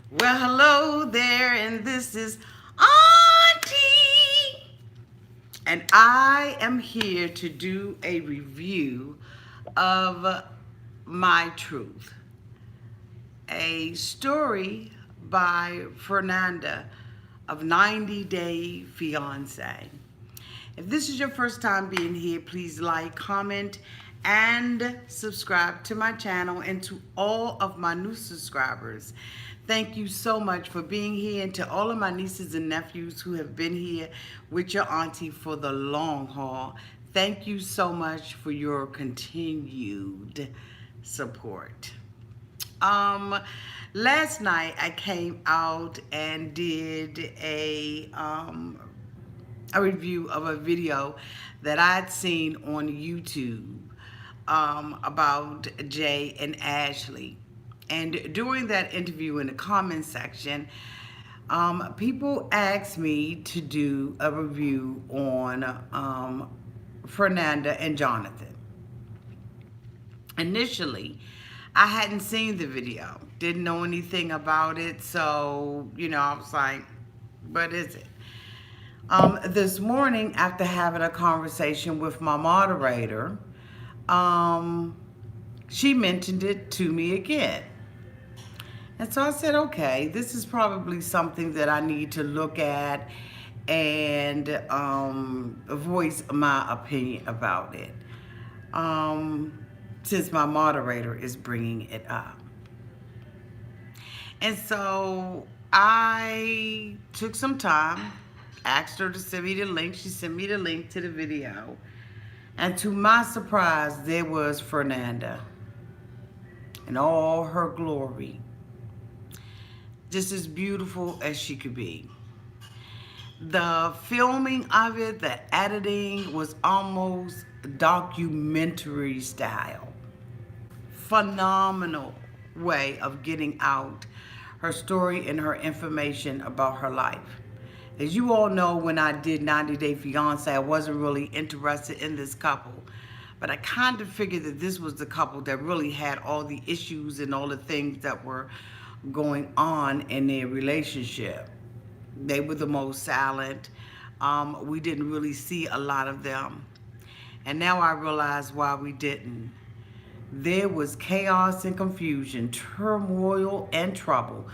Well, hello there, and this is Auntie. And I am here to do a review of My Truth, a story by Fernanda of 90 Day Fiancé. If this is your first time being here, please like, comment, and subscribe to my channel. And to all of my new subscribers, thank you so much for being here. And to all of my nieces and nephews who have been here with your auntie for the long haul, thank you so much for your continued support. Um, Last night I came out and did a review of a video that I'd seen on YouTube about Jay and Ashley. And during that interview in the comments section, people asked me to do a review on Fernanda and Jonathan. Initially, I hadn't seen the video, didn't know anything about it, so, I was like, what is it? This morning, after having a conversation with my moderator, she mentioned it to me again. And so I said, okay, this is probably something that I need to look at and voice my opinion about it, since my moderator is bringing it up. And so I took some time, asked her to send me the link. She sent me the link to the video. And to my surprise, there was Fernanda in all her glory. Just as beautiful as she could be. The filming of it, the editing was almost documentary style. Phenomenal way of getting out her story and her information about her life. As you all know, when I did 90 Day Fiancé, I wasn't really interested in this couple. But I kind of figured that this was the couple that really had all the issues and all the things that were going on in their relationship. They were the most silent. We didn't really see a lot of them. And now I realize why we didn't. There was chaos and confusion, turmoil and trouble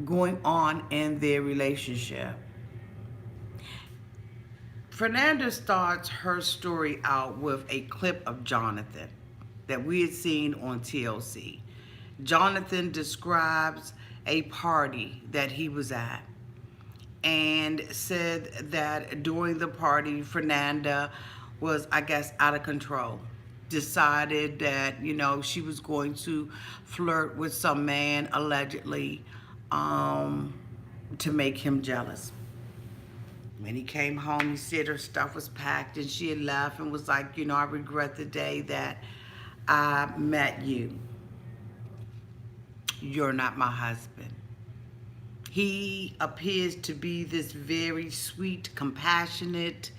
going on in their relationship. Fernanda starts her story out with a clip of Jonathan that we had seen on TLC. Jonathan describes a party that he was at and said that during the party, Fernanda was, I guess, out of control. Decided that, she was going to flirt with some man, allegedly, to make him jealous. When he came home, he said her stuff was packed and she had left and was like, I regret the day that I met you. You're not my husband. He appears to be this very sweet, compassionate,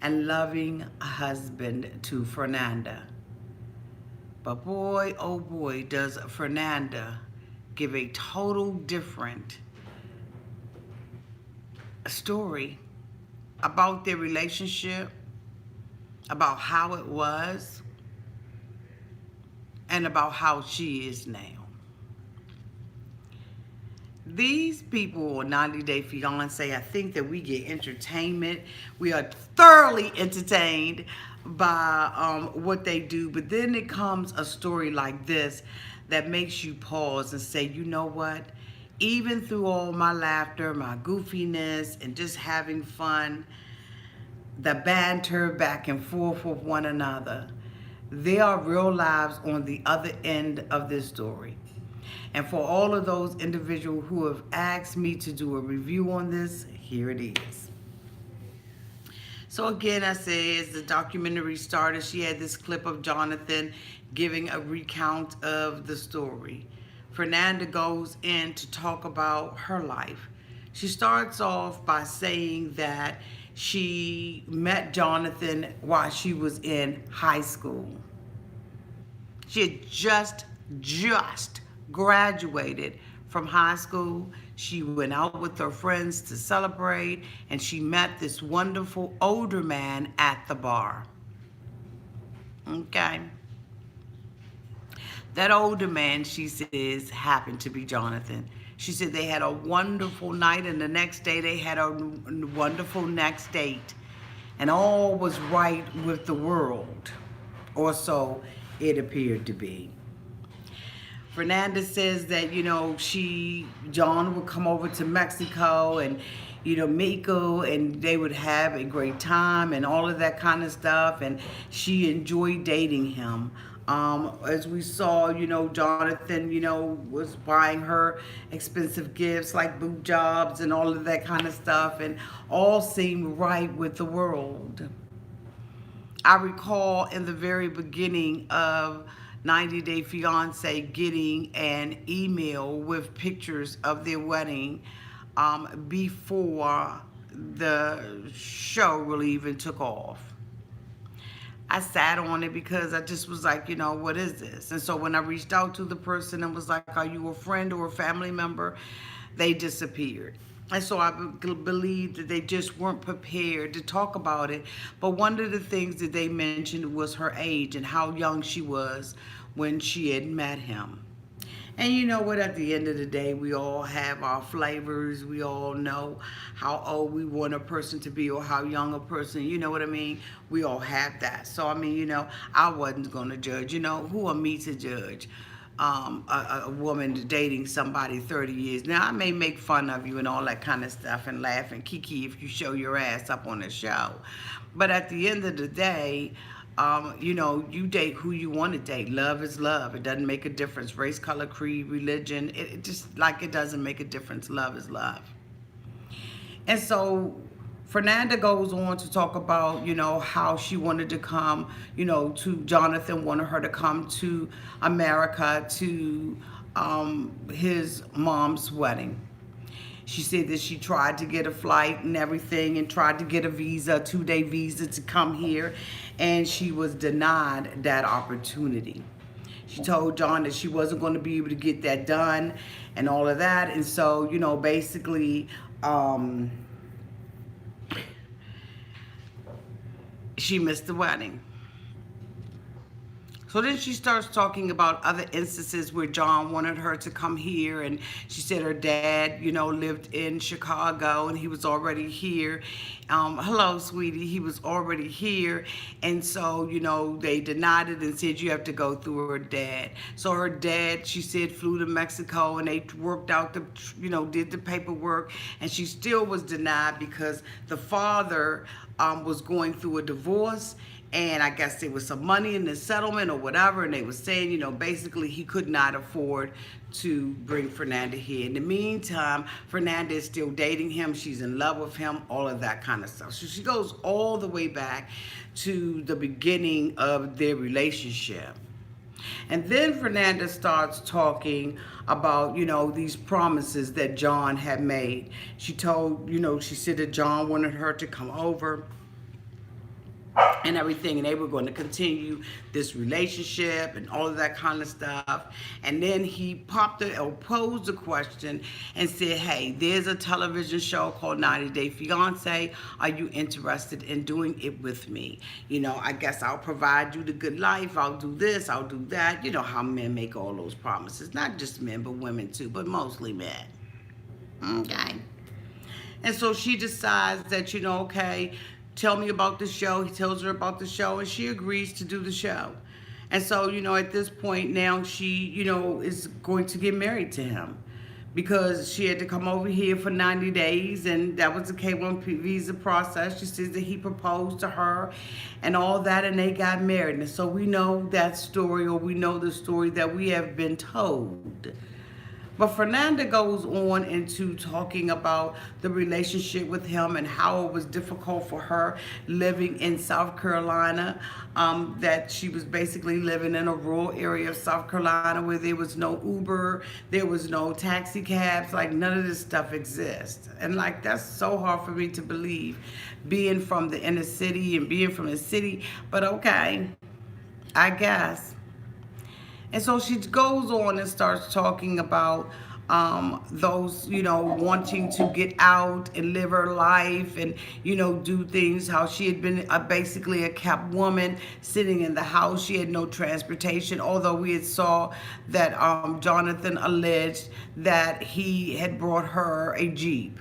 and loving husband to Fernanda. But boy, oh boy, does Fernanda give a total different story about their relationship, about how it was, and about how she is now. These people on 90 Day Fiancé, I think that we get entertainment. We are thoroughly entertained by what they do. But then it comes a story like this that makes you pause and say, you know what? Even through all my laughter, my goofiness, and just having fun, the banter back and forth with one another, there are real lives on the other end of this story. And for all of those individuals who have asked me to do a review on this, here it is. So again, I say, as the documentary started, she had this clip of Jonathan giving a recount of the story. Fernanda goes in to talk about her life. She starts off by saying that she met Jonathan while she was in high school. She had just graduated from high school. She went out with her friends to celebrate, and she met this wonderful older man at the bar. Okay. That older man, she says, happened to be Jonathan. She said they had a wonderful night, and the next day they had a wonderful next date. And all was right with the world, or so it appeared to be. Fernanda says that, John would come over to Mexico and, Miko, and they would have a great time and all of that kind of stuff. And she enjoyed dating him. As we saw, Jonathan, was buying her expensive gifts like boob jobs and all of that kind of stuff, and all seemed right with the world. I recall in the very beginning of 90 Day Fiancé getting an email with pictures of their wedding before the show really even took off. I sat on it because I just was like, what is this? And so when I reached out to the person and was like, are you a friend or a family member? They disappeared. And so I believe that they just weren't prepared to talk about it. But one of the things that they mentioned was her age and how young she was when she had met him. And you know what? At the end of the day, we all have our flavors. We all know how old we want a person to be or how young a person, you know what I mean? We all have that. So, I mean, I wasn't going to judge. Who are me to judge a woman dating somebody 30 years? Now, I may make fun of you and all that kind of stuff and laugh and kiki if you show your ass up on the show. But at the end of the day, you date who you want to date. Love is love. It doesn't make a difference. Race, color, creed, religion. It just like it doesn't make a difference. Love is love. And so Fernanda goes on to talk about, how she wanted to come, to Jonathan wanted her to come to America to his mom's wedding. She said that she tried to get a flight and everything and tried to get a visa, a 2-day visa to come here, and she was denied that opportunity. She told John that she wasn't going to be able to get that done and all of that. And so, basically, she missed the wedding. So then she starts talking about other instances where John wanted her to come here, and she said her dad, lived in Chicago and he was already here. Hello, sweetie, he was already here. And so, they denied it and said you have to go through her dad. So her dad, she said, flew to Mexico and they worked out did the paperwork, and she still was denied because the father was going through a divorce. And I guess there was some money in the settlement or whatever, and they were saying, basically he could not afford to bring Fernanda here. In the meantime, Fernanda is still dating him. She's in love with him, all of that kind of stuff. So she goes all the way back to the beginning of their relationship. And then Fernanda starts talking about, these promises that John had made. She told, she said that John wanted her to come over and everything, and they were going to continue this relationship and all of that kind of stuff. And then he posed a question and said, hey, there's a television show called 90 Day Fiancé. Are you interested in doing it with me? I guess I'll provide you the good life. I'll do this, I'll do that. You know how men make all those promises. Not just men, but women too, but mostly men. Okay. And so she decides that, okay, tell me about the show. He tells her about the show, and she agrees to do the show. And so, at this point now, she, is going to get married to him because she had to come over here for 90 days, and that was the K-1 visa process. She says that he proposed to her and all that, and they got married. And so we know that story, or we know the story that we have been told. But Fernanda goes on into talking about the relationship with him and how it was difficult for her living in South Carolina, that she was basically living in a rural area of South Carolina where there was no Uber, there was no taxi cabs, like none of this stuff exists. And like, that's so hard for me to believe, being from the inner city and being from the city, but okay, I guess. And so she goes on and starts talking about those, wanting to get out and live her life and, do things, how she had been basically a kept woman sitting in the house. She had no transportation, although we had saw that Jonathan alleged that he had brought her a Jeep.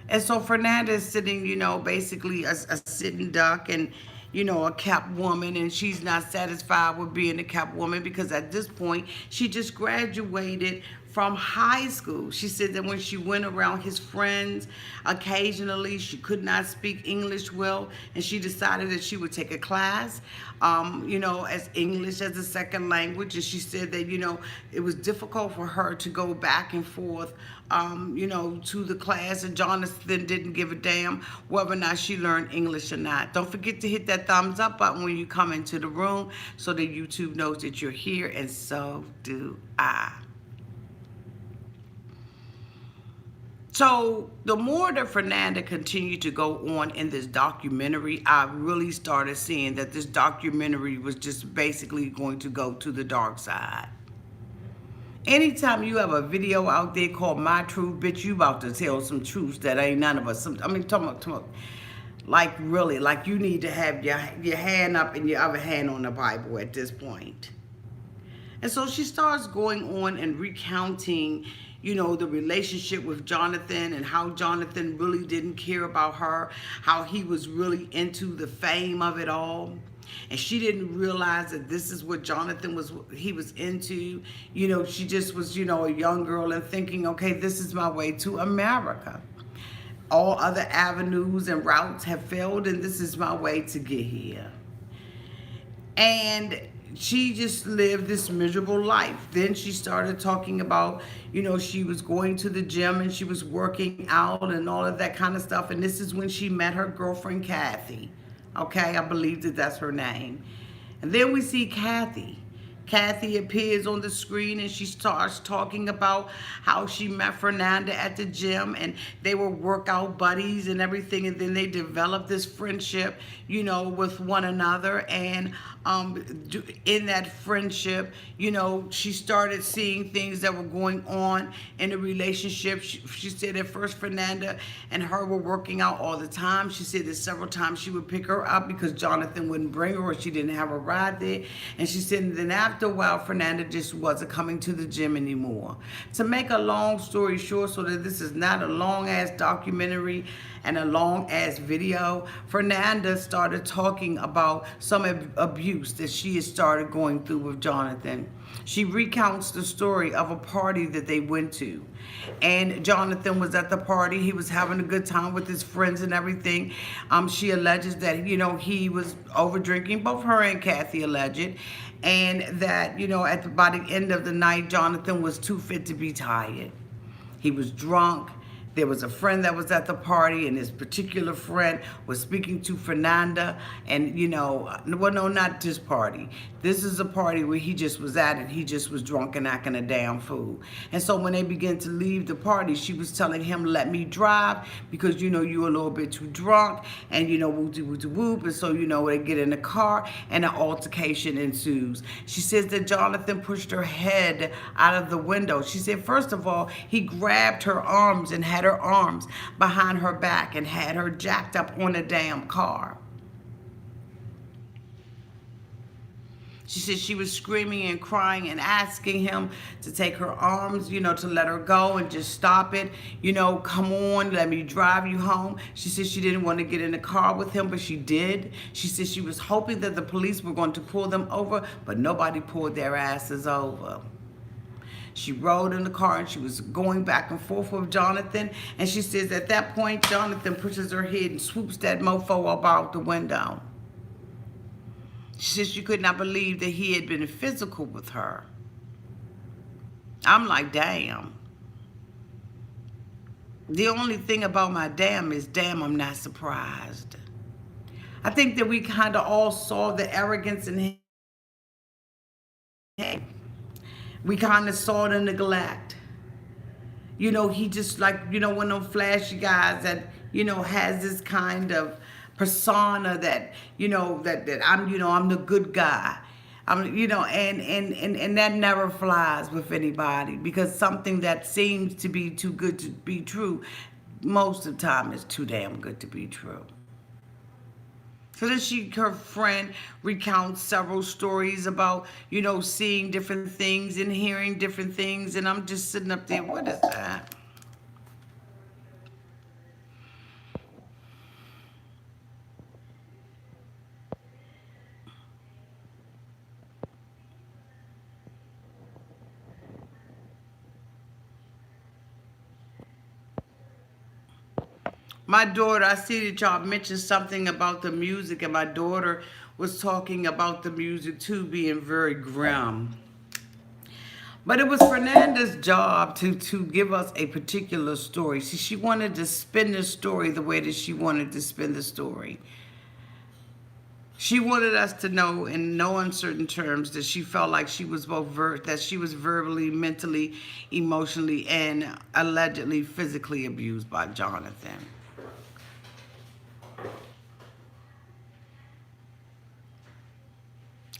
And so Fernanda is sitting, basically a sitting duck and, a kept woman, and she's not satisfied with being a kept woman because at this point she just graduated from high school. She said that when she went around his friends, occasionally she could not speak English well, and she decided that she would take a class, as English as a second language. And she said that, it was difficult for her to go back and forth, to the class, and Jonathan didn't give a damn whether or not she learned English or not. Don't forget to hit that thumbs up button when you come into the room so that YouTube knows that you're here, and so do I. So the more that Fernanda continued to go on in this documentary, I really started seeing that this documentary was just basically going to go to the dark side. Anytime you have a video out there called My Truth, bitch, you about to tell some truths that ain't none of us. Talking about, like really, like you need to have your hand up and your other hand on the Bible at this point. And so she starts going on and recounting, the relationship with Jonathan and how Jonathan really didn't care about her, how he was really into the fame of it all. And she didn't realize that this is what Jonathan was into. She just was, a young girl and thinking, okay, this is my way to America. All other avenues and routes have failed, and this is my way to get here. And she just lived this miserable life. Then she started talking about, she was going to the gym and she was working out and all of that kind of stuff. And this is when she met her girlfriend, Kathy. Okay, I believe that that's her name. And then we see Kathy. Kathy appears on the screen and she starts talking about how she met Fernanda at the gym and they were workout buddies and everything. And then they developed this friendship, with one another. And in that friendship, she started seeing things that were going on in the relationship. She said at first Fernanda and her were working out all the time. She said that several times she would pick her up because Jonathan wouldn't bring her or she didn't have a ride there. And she said then after a while, Fernanda just wasn't coming to the gym anymore. To make a long story short, so that this is not a long-ass documentary and a long-ass video, Fernanda started talking about some abuse that she had started going through with Jonathan. She recounts the story of a party that they went to. And Jonathan was at the party. He was having a good time with his friends and everything. She alleges that, he was over drinking. Both her and Kathy alleged. And that, by the end of the night, Jonathan was too fit to be tired. He was drunk. There was a friend that was at the party, and this particular friend was speaking to Fernanda. And, well, no, not this party. This is a party where he just was at it. He just was drunk and acting a damn fool. And so when they began to leave the party, she was telling him, let me drive because, you're a little bit too drunk. And, whoop-de-whoop-de-whoop. And so, they get in the car and an altercation ensues. She says that Jonathan pushed her head out of the window. She said, first of all, he grabbed her arms and had her arms behind her back and had her jacked up on a damn car. She said she was screaming and crying and asking him to take her arms, to let her go and just stop it. Come on, let me drive you home. She said she didn't want to get in the car with him, but she did. She said she was hoping that the police were going to pull them over, but nobody pulled their asses over. She rode in the car and she was going back and forth with Jonathan. And she says at that point, Jonathan pushes her head and swoops that mofo up out the window. She says she could not believe that he had been physical with her. I'm like, damn. The only thing about my damn is, damn, I'm not surprised. I think that we kind of all saw the arrogance in him. We kind of saw the neglect. He just like, one of them flashy guys that, has this kind of persona that, that I'm, I'm the good guy. And that never flies with anybody, because something that seems to be too good to be true, most of the time is too damn good to be true. So then her friend recounts several stories about, seeing different things and hearing different things. And I'm just sitting up there, what is that? My daughter, I see that y'all mentioned something about the music, and my daughter was talking about the music too being very grim. But it was Fernanda's job to give us a particular story. See, she wanted to spin the story the way that she wanted to spin the story. She wanted us to know in no uncertain terms that she felt like she was that she was verbally, mentally, emotionally, and allegedly physically abused by Jonathan.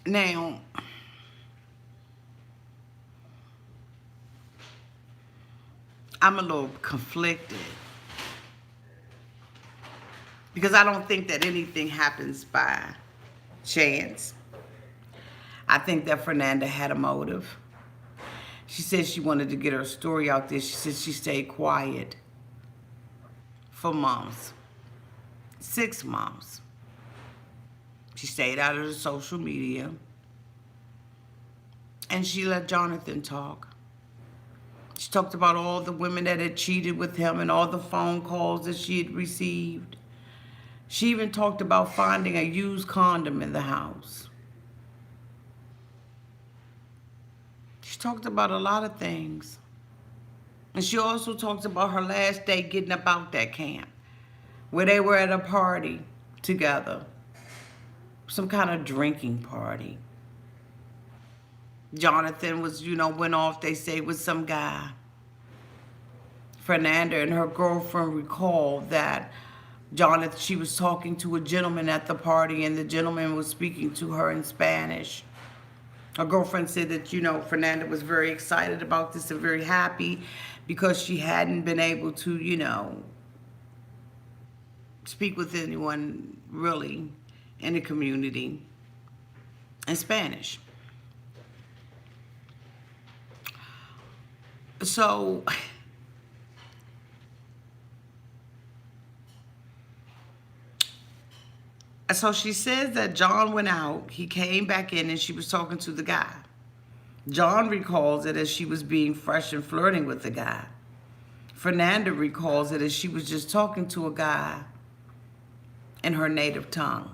Now, I'm a little conflicted because I don't think that anything happens by chance. I think that Fernanda had a motive. She said she wanted to get her story out there. She said she stayed quiet for months, 6 months. She stayed out of the social media, and she let Jonathan talk. She talked about all the women that had cheated with him and all the phone calls that she had received. She even talked about finding a used condom in the house. She talked about a lot of things. And she also talked about her last day getting up out that camp, where they were at a party together, some kind of drinking party. Jonathan went off, they say, with some guy. Fernanda and her girlfriend recalled that she was talking to a gentleman at the party, and the gentleman was speaking to her in Spanish. Her girlfriend said that, Fernanda was very excited about this and very happy because she hadn't been able to, speak with anyone really in the community in Spanish. So she says that John went out, he came back in, and she was talking to the guy. John recalls it as she was being fresh and flirting with the guy. Fernanda recalls it as she was just talking to a guy in her native tongue.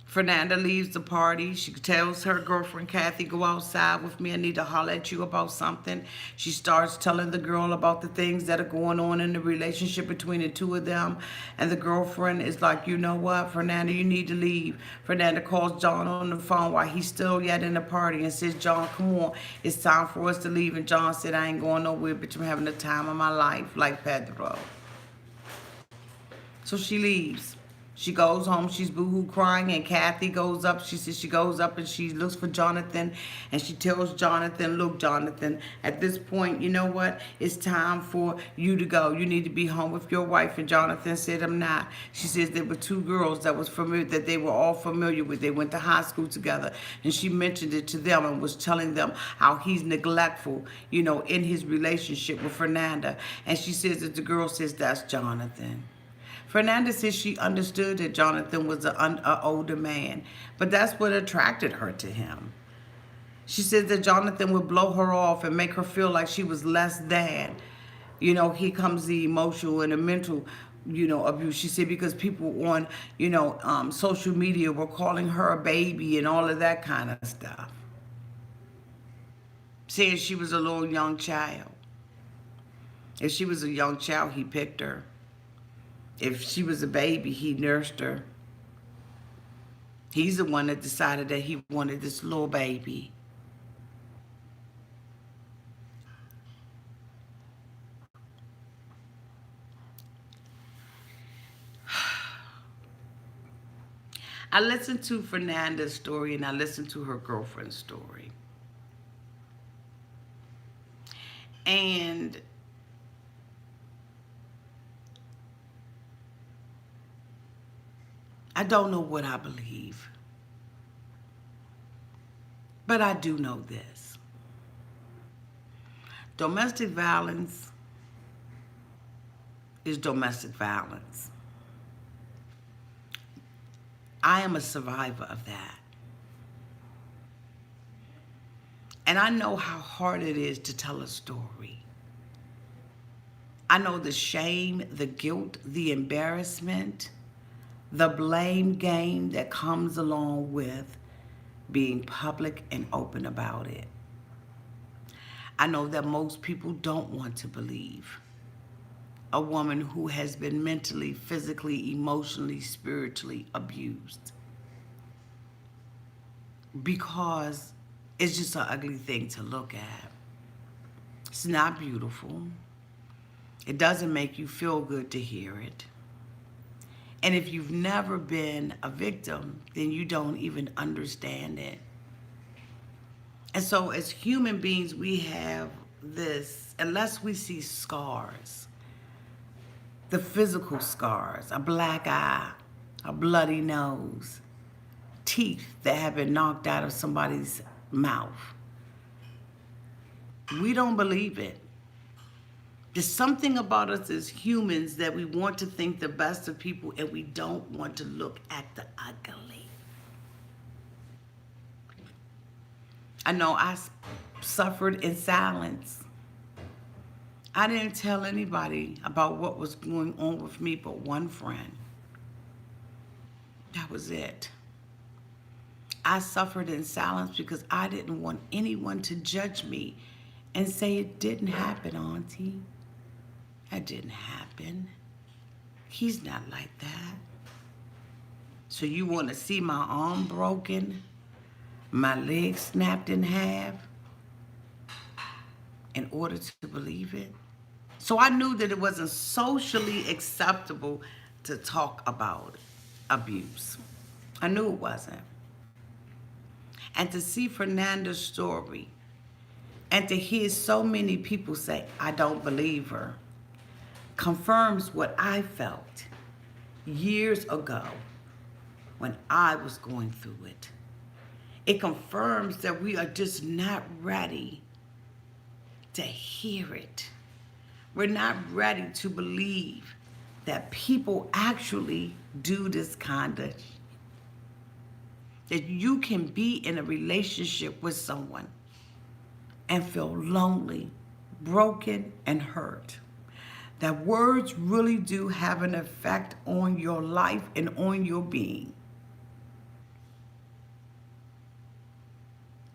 Fernanda leaves the party. She tells her girlfriend, Kathy, go outside with me. I need to holler at you about something. She starts telling the girl about the things that are going on in the relationship between the two of them. And the girlfriend is like, you know what, Fernanda, you need to leave. Fernanda calls John on the phone while he's still yet in the party and says, John, come on, it's time for us to leave. And John said, I ain't going nowhere, bitch. I'm having the time of my life, like Pedro. So she leaves. She goes home, she's boohoo crying, and Kathy goes up. She says she goes up and she looks for Jonathan, and she tells Jonathan, look, Jonathan, at this point, you know what? It's time for you to go. You need to be home with your wife. And Jonathan said, I'm not. She says there were two girls that they were all familiar with. They went to high school together, and she mentioned it to them and was telling them how he's neglectful, in his relationship with Fernanda. And she says that the girl says, that's Jonathan. Fernanda says she understood that Jonathan was an older man, but that's what attracted her to him. She said that Jonathan would blow her off and make her feel like she was less than. Here comes the emotional and the mental, abuse. She said because people on, social media were calling her a baby and all of that kind of stuff. Saying she was a little young child. If she was a young child, he picked her. If she was a baby, he nursed her. He's the one that decided that he wanted this little baby. I listened to Fernanda's story and I listened to her girlfriend's story. And I don't know what I believe, but I do know this. Domestic violence is domestic violence. I am a survivor of that. And I know how hard it is to tell a story. I know the shame, the guilt, the embarrassment, the blame game that comes along with being public and open about it. I know that most people don't want to believe a woman who has been mentally, physically, emotionally, spiritually abused, because it's just an ugly thing to look at. It's not beautiful. It doesn't make you feel good to hear it. And if you've never been a victim, then you don't even understand it. And so as human beings, we have this, unless we see scars, the physical scars, a black eye, a bloody nose, teeth that have been knocked out of somebody's mouth, we don't believe it. There's something about us as humans that we want to think the best of people and we don't want to look at the ugly. I know I suffered in silence. I didn't tell anybody about what was going on with me but one friend. That was it. I suffered in silence because I didn't want anyone to judge me and say it didn't happen, Auntie. That didn't happen. He's not like that. So you want to see my arm broken, my leg snapped in half, in order to believe it? So I knew that it wasn't socially acceptable to talk about abuse. I knew it wasn't. And to see Fernanda's story and to hear so many people say, I don't believe her, confirms what I felt years ago when I was going through it. It confirms that we are just not ready to hear it. We're not ready to believe that people actually do this kind of, that you can be in a relationship with someone and feel lonely, broken, and hurt. That words really do have an effect on your life and on your being.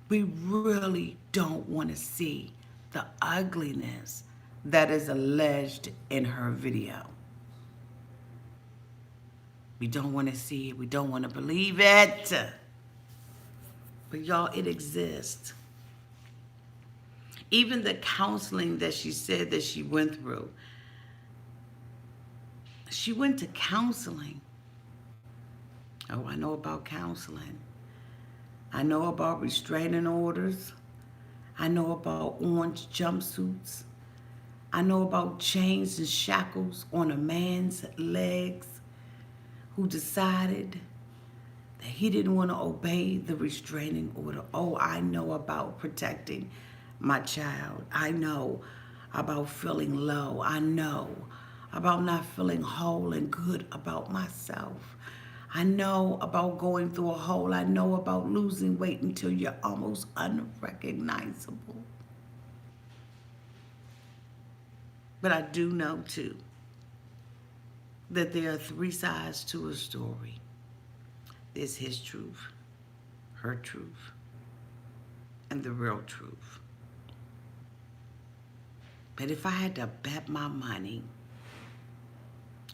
We really don't want to see the ugliness that is alleged in her video. We don't want to see it. We don't want to believe it. But y'all, it exists. Even the counseling that she said that she went through. She went to counseling. Oh, I know about counseling. I know about restraining orders. I know about orange jumpsuits. I know about chains and shackles on a man's legs who decided that he didn't want to obey the restraining order. Oh, I know about protecting my child. I know about feeling low. I know about not feeling whole and good about myself. I know about going through a hole. I know about losing weight until you're almost unrecognizable. But I do know, too, that there are three sides to a story. There's his truth, her truth, and the real truth. But if I had to bet my money,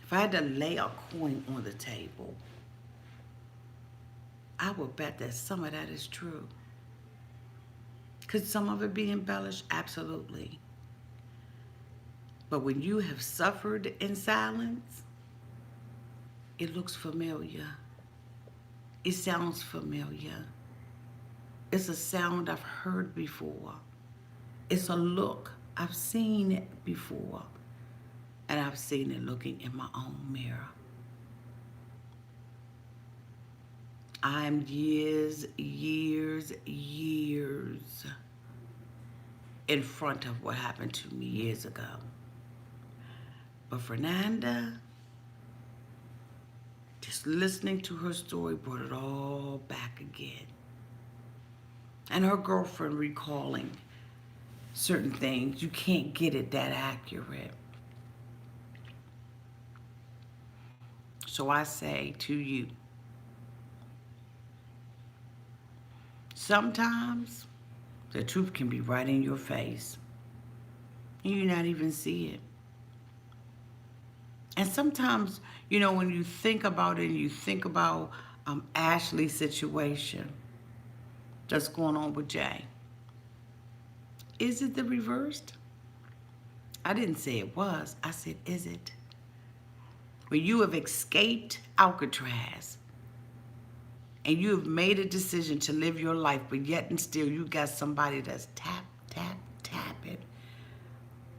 if I had to lay a coin on the table, I would bet that some of that is true. Could some of it be embellished? Absolutely. But when you have suffered in silence, it looks familiar. It sounds familiar. It's a sound I've heard before. It's a look I've seen it before. And I've seen it looking in my own mirror. I'm years in front of what happened to me years ago. But Fernanda, just listening to her story brought it all back again. And her girlfriend recalling certain things, you can't get it that accurate. So I say to you, sometimes the truth can be right in your face and you not even see it. And sometimes, when you think about it and you think about Ashley's situation that's going on with Jay, is it the reversed? I didn't say it was. I said, is it? When you have escaped Alcatraz and you have made a decision to live your life, but yet and still you got somebody that's tapping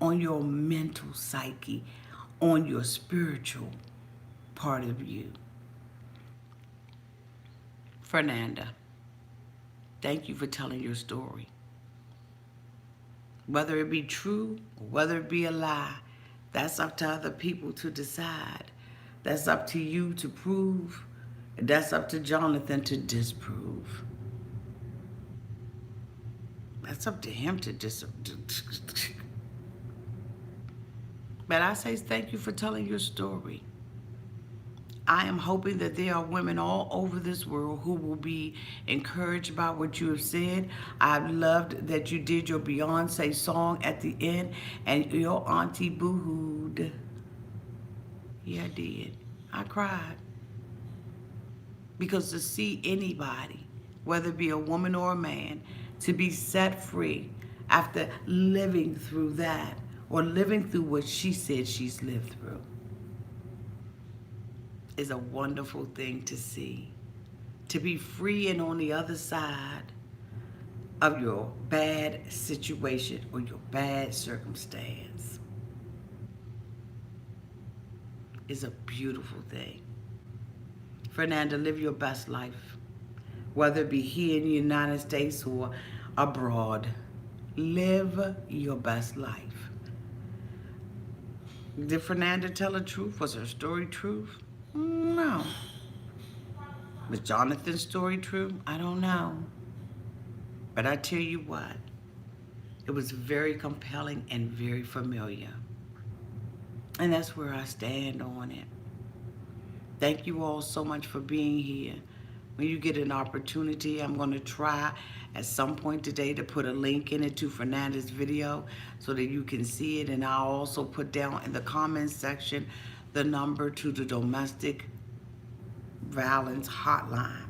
on your mental psyche, on your spiritual part of you. Fernanda, thank you for telling your story. Whether it be true or whether it be a lie, that's up to other people to decide. That's up to you to prove. And that's up to Jonathan to disprove. That's up to him to disprove. But I say thank you for telling your story. I am hoping that there are women all over this world who will be encouraged by what you have said. I've loved that you did your Beyonce song at the end and your auntie boo-hooed. Yeah, I did. I cried. Because to see anybody, whether it be a woman or a man, to be set free after living through that or living through what she said she's lived through is a wonderful thing to see. To be free and on the other side of your bad situation or your bad circumstance is a beautiful thing. Fernanda, live your best life, whether it be here in the United States or abroad. Live your best life. Did Fernanda tell the truth? Was her story truth? No. Was Jonathan's story true? I don't know. But I tell you what, it was very compelling and very familiar. And that's where I stand on it. Thank you all so much for being here. When you get an opportunity, I'm going to try at some point today to put a link in it to Fernanda's video so that you can see it. And I'll also put down in the comments section the number to the Domestic Violence Hotline.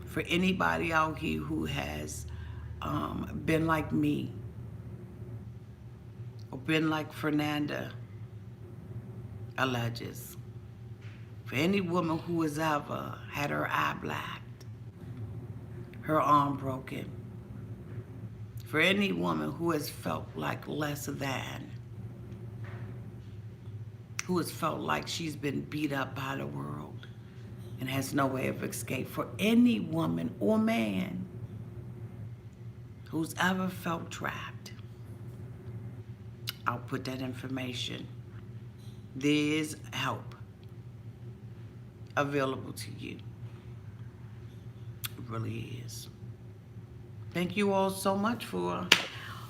For anybody out here who has been like me or been like Fernanda alleges. For any woman who has ever had her eye blacked, her arm broken. For any woman who has felt like less than, who has felt like she's been beat up by the world and has no way of escape. For any woman or man who's ever felt trapped, I'll put that information. There's help available to you. It really is. Thank you all so much for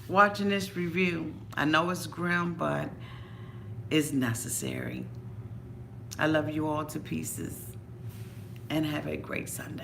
watching this review. I know it's grim, but it's necessary. I love you all to pieces and have a great Sunday.